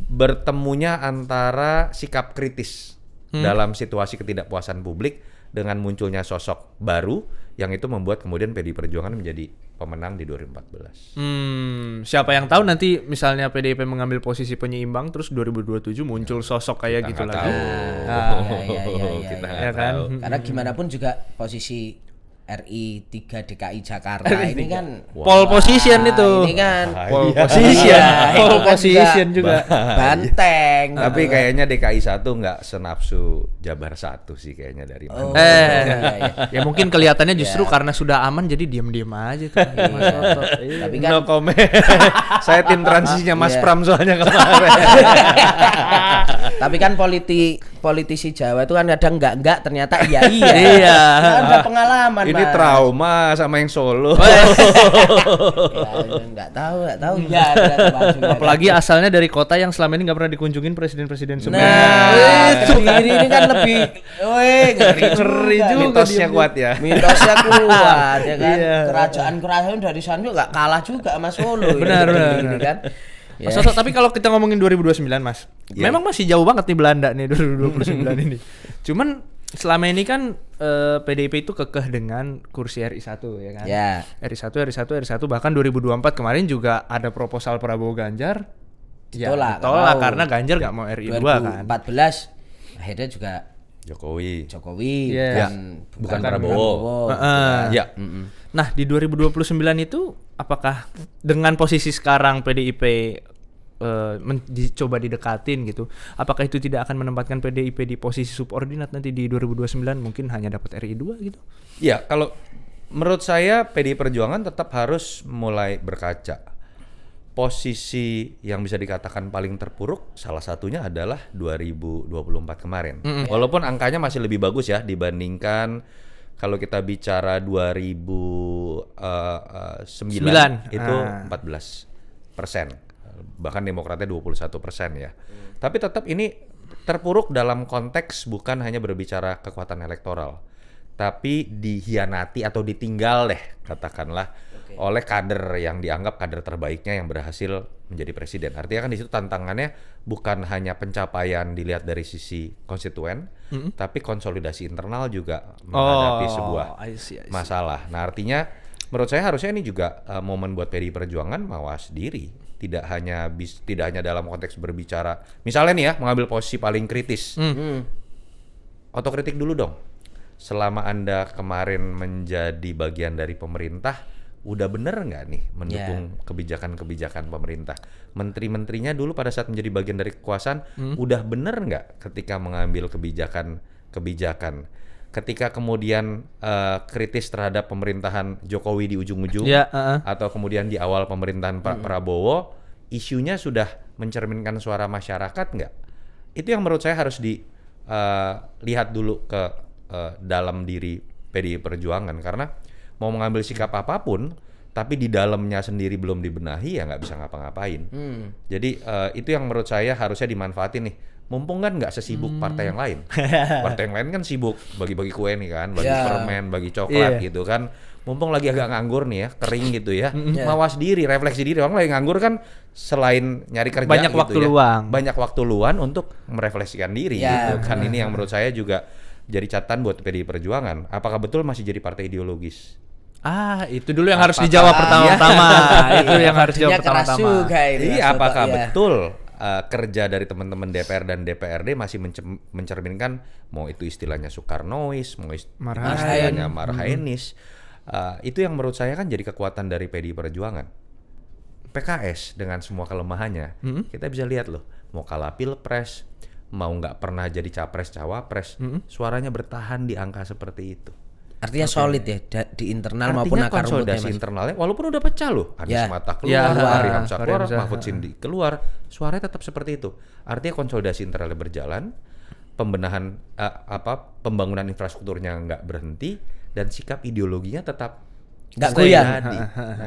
bertemunya antara sikap kritis dalam situasi ketidakpuasan publik dengan munculnya sosok baru yang itu membuat kemudian PDI Perjuangan menjadi pemenang di 2014. Siapa yang tahu nanti misalnya PDIP mengambil posisi penyeimbang terus 2027 muncul sosok kayak gitu lagi. Kita kan. Karena gimana pun juga posisi RI 3 DKI Jakarta ini kan pole position itu. Ini kan pole position. Pole position juga. Banteng. Tapi kayaknya DKI 1 nggak senafsu Jabar 1 sih kayaknya dari mana. Ya mungkin kelihatannya justru karena sudah aman jadi diam-diam aja tuh. Tapi kan no comment. Saya tim transisinya Mas Pram soalnya kemarin. Tapi kan politisi Jawa itu kan kadang enggak ternyata iya. Ada pengalaman. Ini trauma sama yang Solo. Nggak tahu. Apalagi asalnya dari kota yang selama ini nggak pernah dikunjungin presiden-presiden sebelumnya. Nah, ini kan lebih, ngeri juga. Mitosnya kuat ya. Mitosnya kuat ya kan. Kerajaan dari sana juga nggak kalah juga sama Solo. Benar. Kan. Mas Toto, tapi kalau kita ngomongin 2029 Mas, memang masih jauh banget nih Belanda nih 2029 ini. Cuman selama ini kan PDIP itu kekeh dengan kursi RI 1 ya kan. Ya. RI 1 bahkan 2024 kemarin juga ada proposal Prabowo Ganjar Ditolak karena Ganjar nggak mau RI 2 kan. 2014 akhirnya juga Jokowi Iya. dan bukan Prabowo. Ya. Nah, di 2029 itu apakah dengan posisi sekarang PDIP dicoba didekatin gitu, apakah itu tidak akan menempatkan PDIP di posisi subordinat nanti di 2029 mungkin hanya dapat RI 2 gitu? Ya, kalau menurut saya PDI Perjuangan tetap harus mulai berkaca. Posisi yang bisa dikatakan paling terpuruk salah satunya adalah 2024 kemarin. Walaupun angkanya masih lebih bagus ya dibandingkan kalau kita bicara 2009 itu 14%. Bahkan Demokratnya 21% ya. Tapi tetap ini terpuruk dalam konteks bukan hanya berbicara kekuatan elektoral, tapi dihianati atau ditinggal deh katakanlah oleh kader yang dianggap kader terbaiknya yang berhasil menjadi presiden. Artinya kan di situ tantangannya bukan hanya pencapaian dilihat dari sisi konstituen, tapi konsolidasi internal juga menghadapi sebuah masalah. Nah, artinya menurut saya harusnya ini juga momen buat PDI Perjuangan mawas diri. Tidak hanya dalam konteks berbicara, misalnya nih ya, mengambil posisi paling kritis. Otokritik dulu dong. Selama Anda kemarin menjadi bagian dari pemerintah, udah bener nggak nih mendukung kebijakan-kebijakan pemerintah? Menteri-menterinya dulu pada saat menjadi bagian dari kekuasaan, udah bener nggak ketika mengambil kebijakan? Ketika kemudian kritis terhadap pemerintahan Jokowi di ujung-ujung, atau kemudian di awal pemerintahan Pak Prabowo, isunya sudah mencerminkan suara masyarakat nggak? Itu yang menurut saya harus dilihat dulu ke dalam diri PDI Perjuangan, karena mau mengambil sikap apapun, tapi di dalamnya sendiri belum dibenahi ya nggak bisa ngapa-ngapain. Jadi itu yang menurut saya harusnya dimanfaatin nih. Mumpung kan nggak sesibuk partai yang lain. Partai yang lain kan sibuk bagi-bagi kue nih kan, bagi permen, bagi coklat gitu kan. Mumpung lagi agak nganggur nih ya, kering gitu ya. Mawas diri, refleksi diri. Orang lagi nganggur kan selain nyari kerja banyak gitu waktu ya, luang. banyak waktu luang untuk merefleksikan diri gitu kan. Ini yang menurut saya juga jadi catatan buat PDI Perjuangan. Apakah betul masih jadi partai ideologis? Itu dulu yang harus dijawab pertama-tama. Itu yang harus dijawab pertama-tama. Iya, apakah betul kerja dari teman-teman DPR dan DPRD masih mencerminkan, mau itu istilahnya Soekarnois, mau istilahnya Marhainis. Itu yang menurut saya kan jadi kekuatan dari PDI Perjuangan. PKS dengan semua kelemahannya, kita bisa lihat loh, mau kalah pilpres, mau nggak pernah jadi capres cawapres, suaranya bertahan di angka seperti itu. Artinya solid ya di internal maupun akar rumputnya. Konsolidasi internalnya walaupun udah pecah loh. Anies Mata keluar, Fahri Hamzah keluar, Mahfud Sindi keluar, suaranya tetap seperti itu. Artinya konsolidasi internalnya berjalan, pembenahan pembangunan infrastrukturnya nggak berhenti, dan sikap ideologinya tetap nggak goyang.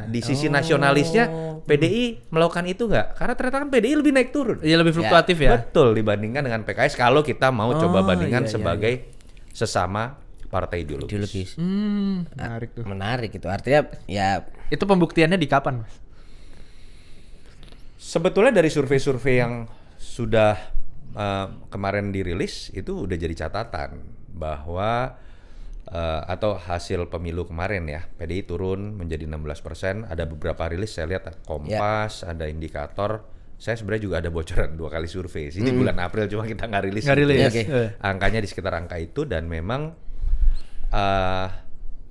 Di sisi nasionalisnya PDI melakukan itu nggak? Karena ternyata kan PDI lebih naik turun. Iya, lebih fluktuatif ya. Betul, dibandingkan dengan PKS kalau kita mau coba bandingkan sebagai sesama partai ideologis. Menarik tuh. Menarik itu. Artinya ya itu pembuktiannya di kapan, Mas? Sebetulnya dari survei-survei yang sudah kemarin dirilis itu udah jadi catatan bahwa atau hasil pemilu kemarin ya, PDI turun menjadi 16%. Ada beberapa rilis saya lihat Kompas, ada indikator. Saya sebenarnya juga ada bocoran 2 kali survei. Ini bulan April cuma kita nggak rilis. Angkanya di sekitar angka itu, dan memang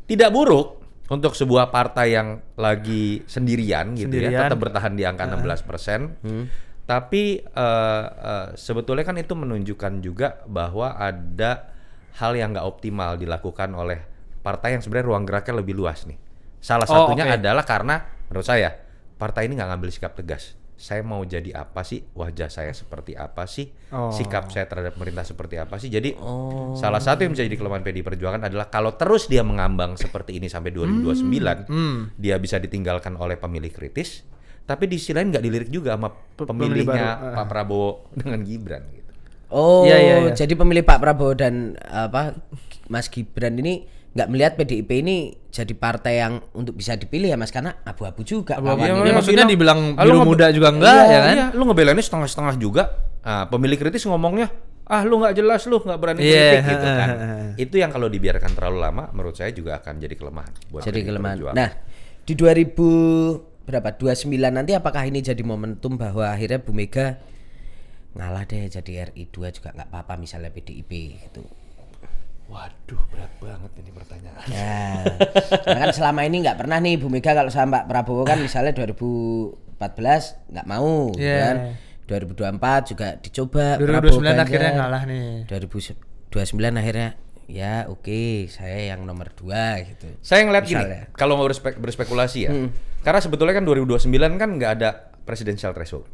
tidak buruk untuk sebuah partai yang lagi sendirian gitu ya, tetap bertahan di angka 16%. Tapi sebetulnya kan itu menunjukkan juga bahwa ada hal yang nggak optimal dilakukan oleh partai yang sebenarnya ruang geraknya lebih luas nih. Salah satunya adalah karena menurut saya partai ini nggak ngambil sikap tegas. Saya mau jadi apa sih, wajah saya seperti apa sih, sikap saya terhadap pemerintah seperti apa sih. Jadi salah satu yang menjadi kelemahan PDI Perjuangan adalah kalau terus dia mengambang seperti ini sampai 2029, dia bisa ditinggalkan oleh pemilih kritis, tapi di sisi lain nggak dilirik juga sama pemilihnya Pak Prabowo dengan Gibran gitu. Jadi pemilih Pak Prabowo dan Mas Gibran ini nggak melihat PDIP ini jadi partai yang untuk bisa dipilih ya Mas, karena abu-abu juga. Maksudnya dibilang biru muda juga enggak ya kan? Iya, lu ngebelainnya setengah-setengah juga. Pemilih kritis ngomongnya lu nggak jelas, lu nggak berani Iya. kritik gitu kan. Itu yang kalau dibiarkan terlalu lama menurut saya juga akan jadi kelemahan buat Jadi PDI kelemahan. Perjuangan. Nah, di 2029 nanti apakah ini jadi momentum bahwa akhirnya Bu Mega ngalah deh jadi RI 2 juga nggak apa-apa misalnya PDIP gitu. Waduh, berat banget ini pertanyaan. Ya, karena kan selama ini nggak pernah nih Bu Mega kalau sama Pak Prabowo kan misalnya 2014 nggak mau, gitu Iya. kan. 2024 juga dicoba. 2029 Prabowo akhirnya Ganjar. ngalah nih. 2029 akhirnya ya oke, saya yang nomor 2 gitu. Saya ngeliat gini, Misalnya. kalau mau berspekulasi ya, karena sebetulnya kan 2029 kan nggak ada presidential threshold.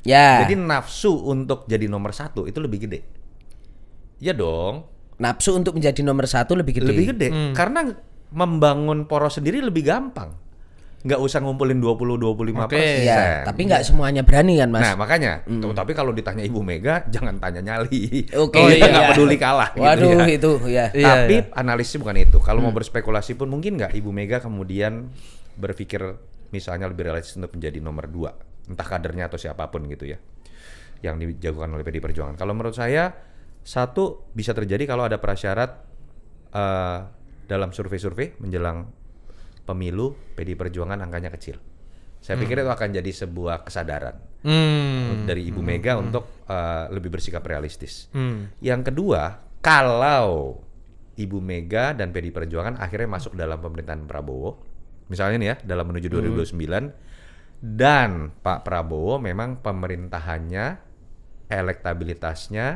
Ya. Jadi nafsu untuk jadi nomor 1 itu lebih gede. Ya dong, Nafsu untuk menjadi nomor 1 lebih gede. lebih gede. Karena membangun poros sendiri lebih gampang. Nggak usah ngumpulin 20-25%. Oke. Iya, tapi nggak semuanya berani kan, Mas. Nah makanya, tapi kalau ditanya Ibu Mega, jangan tanya nyali. Oke, Kita nggak iya. peduli kalah. Waduh, gitu ya. itu ya. Iya, Tapi iya. analisisnya bukan itu. Kalau mau berspekulasi pun mungkin nggak Ibu Mega kemudian berpikir misalnya lebih realistis untuk menjadi nomor 2, entah kadernya atau siapapun gitu ya, yang dijagokan oleh PDI Perjuangan. Kalau menurut saya, satu bisa terjadi kalau ada prasyarat dalam survei-survei menjelang pemilu PDI Perjuangan angkanya kecil. Saya pikir itu akan jadi sebuah kesadaran dari Ibu Mega untuk lebih bersikap realistis. Yang kedua, kalau Ibu Mega dan PDI Perjuangan akhirnya masuk dalam pemerintahan Prabowo, misalnya nih ya, dalam menuju 2029, dan Pak Prabowo memang pemerintahannya, elektabilitasnya,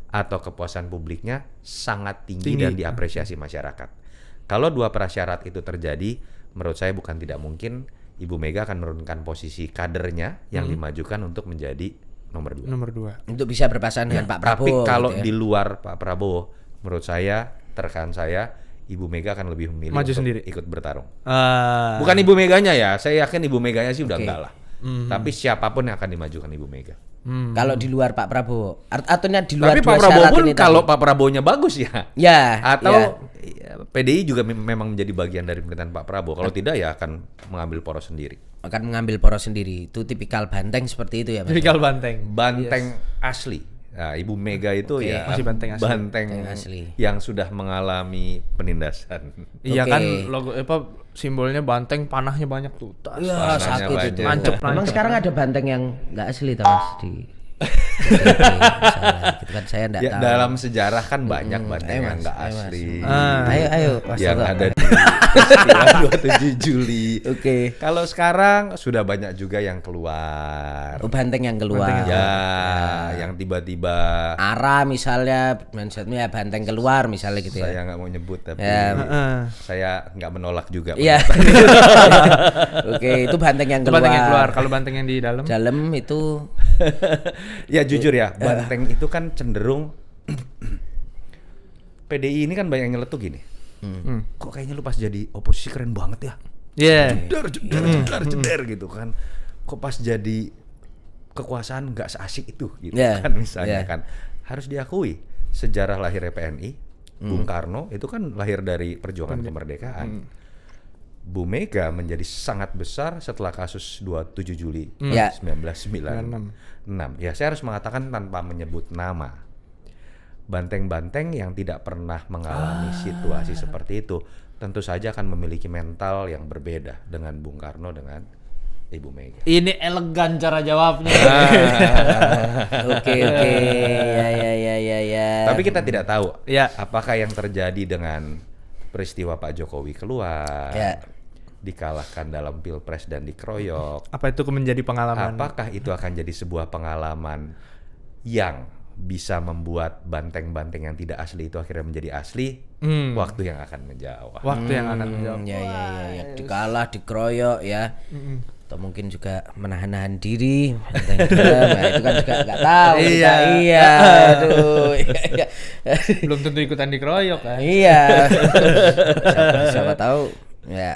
atau kepuasan publiknya sangat tinggi dan diapresiasi masyarakat. Kalau dua prasyarat itu terjadi, menurut saya bukan tidak mungkin Ibu Mega akan menurunkan posisi kadernya yang dimajukan untuk menjadi nomor 2. Nomor 2. Untuk bisa berpasangan dengan Pak Prabowo. Tapi kalau gitu ya. di luar Pak Prabowo, menurut saya, rekan saya, Ibu Mega akan lebih memilih Maju untuk sendiri. ikut bertarung. Ah. Bukan Ibu Meganya ya, saya yakin Ibu Meganya sih udah Oke. enggak lah. Tapi siapapun yang akan dimajukan Ibu Mega. Kalau di luar Pak Prabowo, artinya di luar Tapi dua Pak Prabowo syarat pun ini kalau tadi. Pak Prabowo-nya bagus ya. Ya, Atau ya, PDI juga memang menjadi bagian dari pemerintahan Pak Prabowo. Kalau tidak ya akan mengambil poros sendiri. akan mengambil poros sendiri. Itu tipikal banteng seperti itu ya, Mas. Tipikal banteng. Banteng asli. Nah, Ibu Mega itu Oke. ya Masih banteng asli. banteng asli. yang sudah mengalami penindasan. Iya Oke. kan logo simbolnya banteng, panahnya banyak tuh. Tas. Ya, Panahnya sakit banyak. itu. Nancep, Emang nancep. sekarang ada banteng yang nggak asli tau Mas di misalnya, gitu kan saya enggak Ya, tahu. dalam sejarah kan banyak banteng Ayo, yang Mas, nggak ayo, Mas. asli. Ayo Mas Yang Toto. ada di peristiwa 27 Juli. Oke. Kalau sekarang sudah banyak juga yang keluar. Oh, banteng yang keluar. Ya, yang tiba-tiba Ara misalnya, mindsetnya ya banteng keluar misalnya gitu ya. saya nggak mau nyebut tapi Ya. saya nggak menolak juga. Iya. Oke, itu banteng yang Itu keluar. banteng yang keluar. Kalau banteng yang di dalam. Dalam itu Ya jujur ya, banteng itu kan cenderung PDI ini kan banyak yang nyeletuk gini. Kok kayaknya lu pas jadi oposisi keren banget ya? Iya. Jedar gitu kan. Kok pas jadi kekuasaan nggak seasik itu gitu Yeah. kan misalnya Yeah. kan. Harus diakui sejarah lahirnya PNI, Bung Karno itu kan lahir dari perjuangan kemerdekaan. Bu Mega menjadi sangat besar setelah kasus 27 Juli Ya. 1996. Ya, saya harus mengatakan tanpa menyebut nama. Banteng-banteng yang tidak pernah mengalami situasi seperti itu tentu saja akan memiliki mental yang berbeda dengan Bung Karno dengan Ibu Mega. Ini elegan cara jawabnya. Oke. Ya. Tapi kita tidak tahu Ya. apakah yang terjadi dengan peristiwa Pak Jokowi keluar, Ya. dikalahkan dalam Pilpres dan dikeroyok. Apa itu menjadi pengalaman? Apakah itu akan jadi sebuah pengalaman yang bisa membuat banteng-banteng yang tidak asli itu akhirnya menjadi asli? Waktu yang akan menjawab. Waktu yang akan menjawab. Ya. Dikalah, dikeroyok ya. Atau mungkin juga menahan-nahan diri. Nah, itu kan juga nggak tahu. Iya. Iya. Aduh. Iya. Belum tentu ikutan dikeroyok kan. Iya. Siapa tahu. Ya.